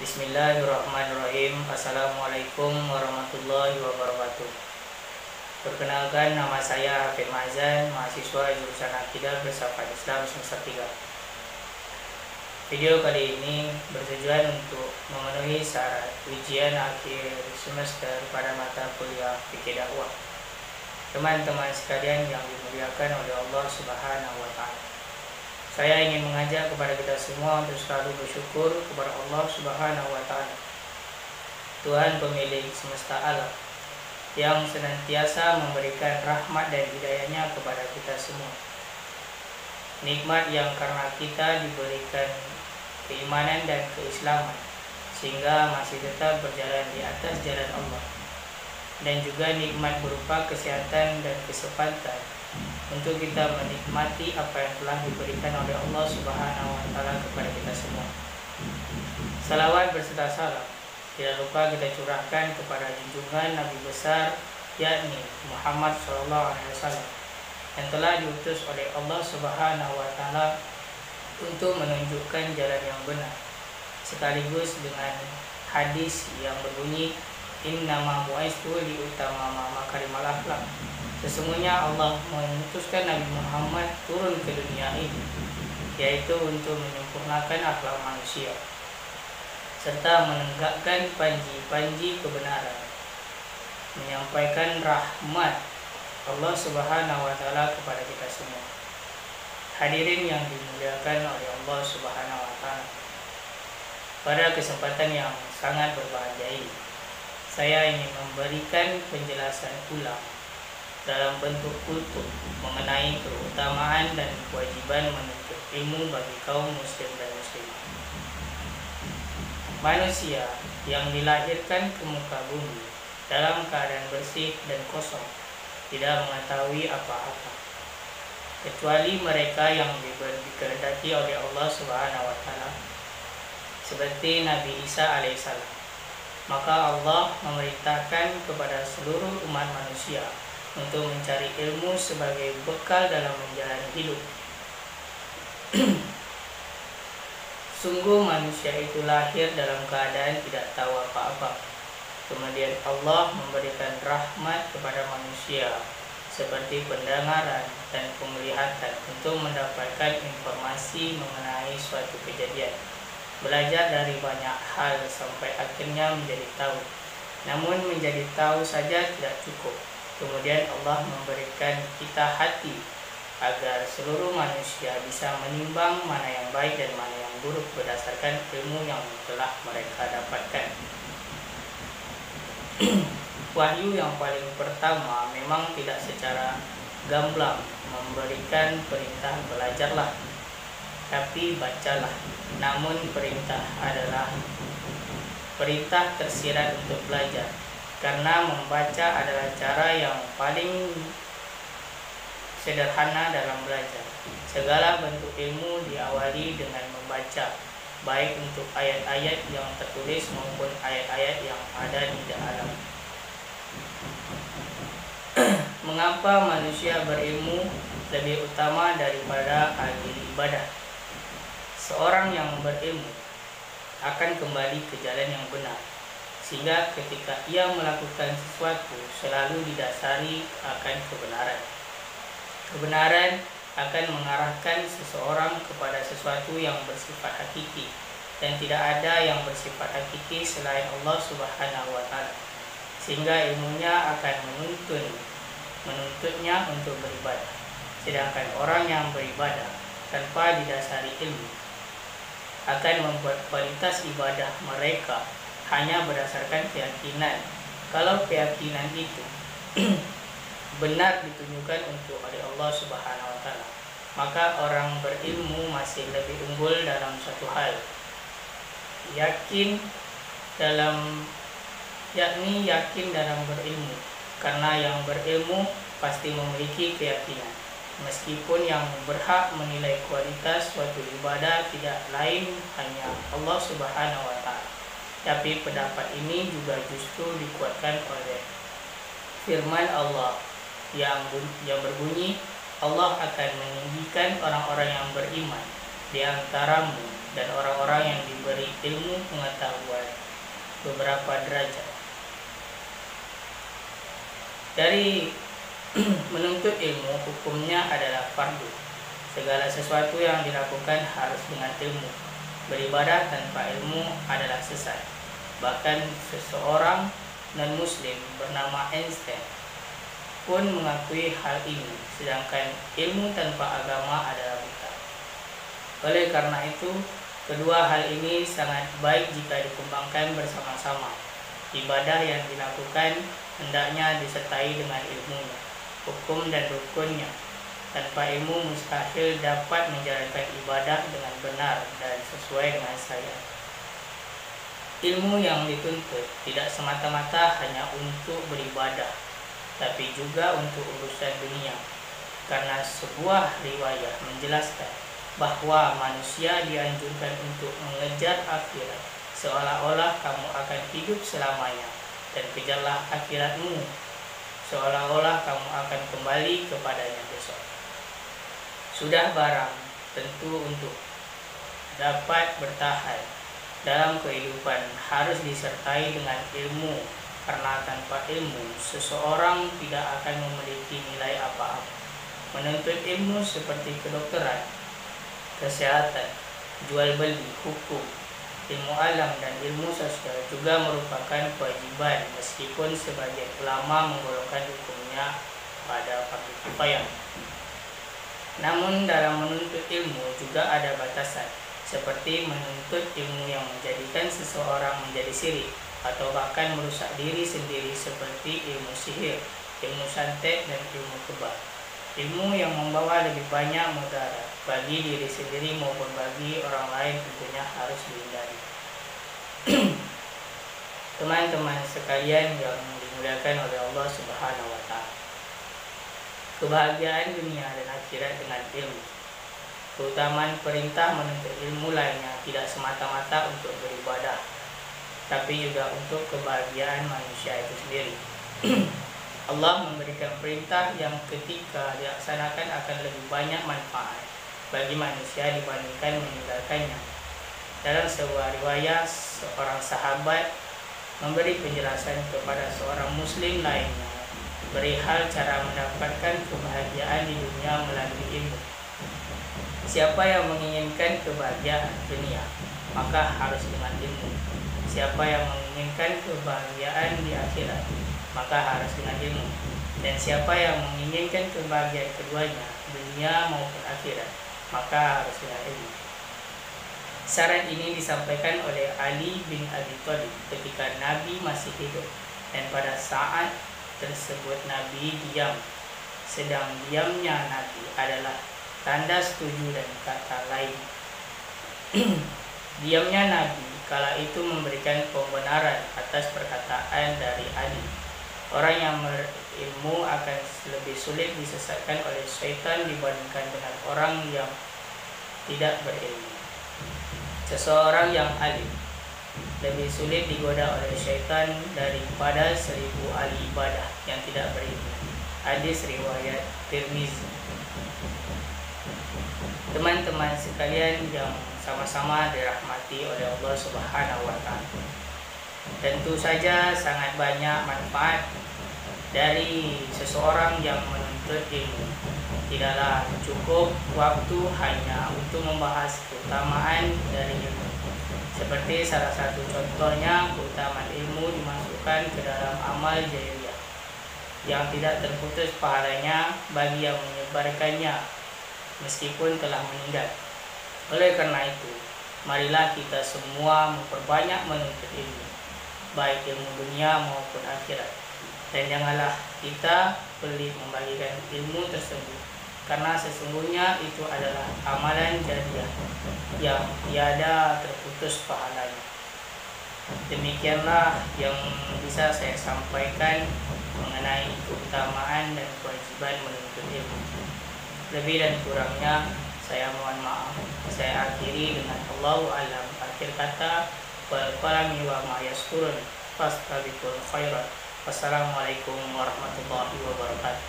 Bismillahirrahmanirrahim. Assalamualaikum warahmatullahi wabarakatuh. Perkenalkan, nama saya Hafid Mazan, mahasiswa jurusan Akidah Filsafat Islam semester 3. Video kali ini bertujuan untuk memenuhi syarat ujian akhir semester pada mata kuliah Fikih Dakwah. Teman-teman sekalian yang dimuliakan oleh Allah Subhanahu wa Ta'ala, saya ingin mengajak kepada kita semua untuk selalu bersyukur kepada Allah Subhanahu wa Ta'ala, Tuhan pemilik semesta alam, yang senantiasa memberikan rahmat dan hidayahnya kepada kita semua. Nikmat yang karena kita diberikan keimanan dan keislaman, sehingga masih tetap berjalan di atas jalan Allah. Dan juga nikmat berupa kesehatan dan kesempatan untuk kita menikmati apa yang telah diberikan oleh Allah Subhanahu wa Ta'ala kepada kita semua. Salawat berserta salam tidak lupa kita curahkan kepada junjungan Nabi besar, yakni Muhammad SAW, yang telah diutus oleh Allah Subhanahu wa Ta'ala untuk menunjukkan jalan yang benar, sekaligus dengan hadis yang berbunyi, innama bu'istu liutamama makarimal akhlak. Sesungguhnya Allah mengutuskan Nabi Muhammad turun ke dunia ini, yaitu untuk menyempurnakan akhlak manusia, serta menegakkan panji-panji kebenaran, menyampaikan rahmat Allah Subhanahu wa Ta'ala kepada kita semua. Hadirin yang dimuliakan oleh Allah Subhanahu wa Ta'ala, pada kesempatan yang sangat berbahagia ini, saya ingin memberikan penjelasan ulang dalam bentuk kultur mengenai keutamaan dan kewajiban menuntut ilmu bagi kaum muslim dan muslimah. Manusia yang dilahirkan ke muka bumi dalam keadaan bersih dan kosong tidak mengetahui apa-apa, kecuali mereka yang dikehendaki oleh Allah Subhanahu wa Ta'ala, seperti Nabi Isa alaihissalam. Maka Allah memerintahkan kepada seluruh umat manusia untuk mencari ilmu sebagai bekal dalam menjalani hidup. Sungguh manusia itu lahir dalam keadaan tidak tahu apa-apa. Kemudian Allah memberikan rahmat kepada manusia seperti pendengaran dan penglihatan untuk mendapatkan informasi mengenai suatu kejadian, belajar dari banyak hal sampai akhirnya menjadi tahu. Namun menjadi tahu saja tidak cukup. Kemudian Allah memberikan kita hati agar seluruh manusia bisa menimbang mana yang baik dan mana yang buruk berdasarkan ilmu yang telah mereka dapatkan. Wahyu yang paling pertama memang tidak secara gamblang memberikan perintah belajarlah, tapi bacalah. Namun perintah adalah perintah tersirat untuk belajar, karena membaca adalah cara yang paling sederhana dalam belajar. Segala bentuk ilmu diawali dengan membaca, baik untuk ayat-ayat yang tertulis maupun ayat-ayat yang ada di dalam. Mengapa manusia berilmu lebih utama daripada ahli ibadah? Seorang yang berilmu akan kembali ke jalan yang benar, sehingga ketika ia melakukan sesuatu selalu didasari akan kebenaran. Kebenaran akan mengarahkan seseorang kepada sesuatu yang bersifat hakiki, dan tidak ada yang bersifat hakiki selain Allah Subhanahu wa Ta'ala, sehingga ilmunya akan menuntutnya untuk beribadah. Sedangkan orang yang beribadah tanpa didasari ilmu akan membuat kualitas ibadah mereka hanya berdasarkan keyakinan. Kalau keyakinan itu benar ditunjukkan untuk oleh Allah Subhanahu wa Ta'ala, maka orang berilmu masih lebih unggul dalam suatu hal, yakin dalam berilmu, karena yang berilmu pasti memiliki keyakinan, meskipun yang berhak menilai kualitas suatu ibadah tidak lain hanya Allah Subhanahu wa Ta'ala. Tapi pendapat ini juga justru dikuatkan oleh firman Allah yang berbunyi, Allah akan meninggikan orang-orang yang beriman di antaramu dan orang-orang yang diberi ilmu pengetahuan beberapa derajat. Dari menuntut ilmu, hukumnya adalah fardu. Segala sesuatu yang dilakukan harus dengan ilmu. Beribadah tanpa ilmu adalah sesat. Bahkan seseorang non-muslim bernama Einstein pun mengakui hal ini, sedangkan ilmu tanpa agama adalah buta. Oleh karena itu, kedua hal ini sangat baik jika dikembangkan bersama-sama. Ibadah yang dilakukan hendaknya disertai dengan ilmunya, hukum dan rukunnya. Tanpa ilmu mustahil dapat menjalankan ibadah dengan benar dan sesuai dengan syariat. Ilmu yang dituntut tidak semata-mata hanya untuk beribadah, tapi juga untuk urusan dunia. Karena sebuah riwayat menjelaskan bahwa manusia dianjurkan untuk mengejar akhirat, seolah-olah kamu akan hidup selamanya, dan kejarlah akhiratmu, seolah-olah kamu akan kembali kepadanya besok. Sudah barang tentu untuk dapat bertahan dalam kehidupan harus disertai dengan ilmu, karena tanpa ilmu seseorang tidak akan memiliki nilai apa-apa. Menuntut ilmu seperti kedokteran, kesehatan, jual beli, hukum, ilmu alam dan ilmu sosial juga merupakan kewajiban, meskipun sebagian ulama menggolongkan hukumnya pada fardu kifayah. Namun dalam menuntut ilmu juga ada batasan, seperti menuntut ilmu yang menjadikan seseorang menjadi syirik atau bahkan merusak diri sendiri, seperti ilmu sihir, ilmu santet dan ilmu kebal. Ilmu yang membawa lebih banyak mudarat bagi diri sendiri maupun bagi orang lain tentunya harus dihindari. Teman-teman sekalian yang dimuliakan oleh Allah Subhanahu wa Ta'ala, kebahagiaan dunia dan akhirat dengan ilmu. Keutamaan perintah menuntut ilmu lainnya tidak semata-mata untuk beribadah, tapi juga untuk kebahagiaan manusia itu sendiri. Allah memberikan perintah yang ketika dilaksanakan akan lebih banyak manfaat bagi manusia dibandingkan meninggalkannya. Dalam sebuah riwayat, seorang sahabat memberi penjelasan kepada seorang muslim lainnya perihal cara mendapatkan kebahagiaan di dunia melalui ilmu. Siapa yang menginginkan kebahagiaan dunia, maka harus dengan ilmu. Siapa yang menginginkan kebahagiaan di akhirat, maka harus dengan ilmu. Dan siapa yang menginginkan kebahagiaan keduanya, dunia maupun akhirat, maka harus dengan ilmu. Saran ini disampaikan oleh Ali bin Abi Thalib ketika Nabi masih hidup, dan pada saat tersebut Nabi diam. Sedang diamnya Nabi adalah tanda setuju dan kata lain. Diamnya Nabi kala itu memberikan pembenaran atas perkataan dari Ali. Orang yang berilmu akan lebih sulit disesatkan oleh syaitan dibandingkan dengan orang yang tidak berilmu. Seseorang yang alim lebih sulit digoda oleh syaitan daripada 1000 ahli ibadah yang tidak berilmu. Hadis riwayat Tirmizi. Teman-teman sekalian yang sama-sama dirahmati oleh Allah Subhanahu wa Ta'ala, tentu saja sangat banyak manfaat dari seseorang yang menuntut ilmu. Tidaklah cukup waktu hanya untuk membahas keutamaan dari ilmu. Seperti salah satu contohnya, keutamaan ilmu dimasukkan ke dalam amal jahiliyah yang tidak terputus pahalanya bagi yang menyebarkannya meskipun telah meninggal. Oleh karena itu, marilah kita semua memperbanyak menuntut ilmu, baik ilmu dunia maupun akhirat. Dan janganlah kita pelit membagikan ilmu tersebut, karena sesungguhnya itu adalah amalan jariah yang tiada terputus pahalanya. Demikianlah yang bisa saya sampaikan mengenai keutamaan dan kewajiban menuntut ilmu. Lebih dan kurangnya saya mohon maaf. Saya akhiri dengan Allahu a'lam. Akhir kata, wal qalami wa ma yasturun fastabiqul khairat. Wassalamualaikum warahmatullahi wabarakatuh.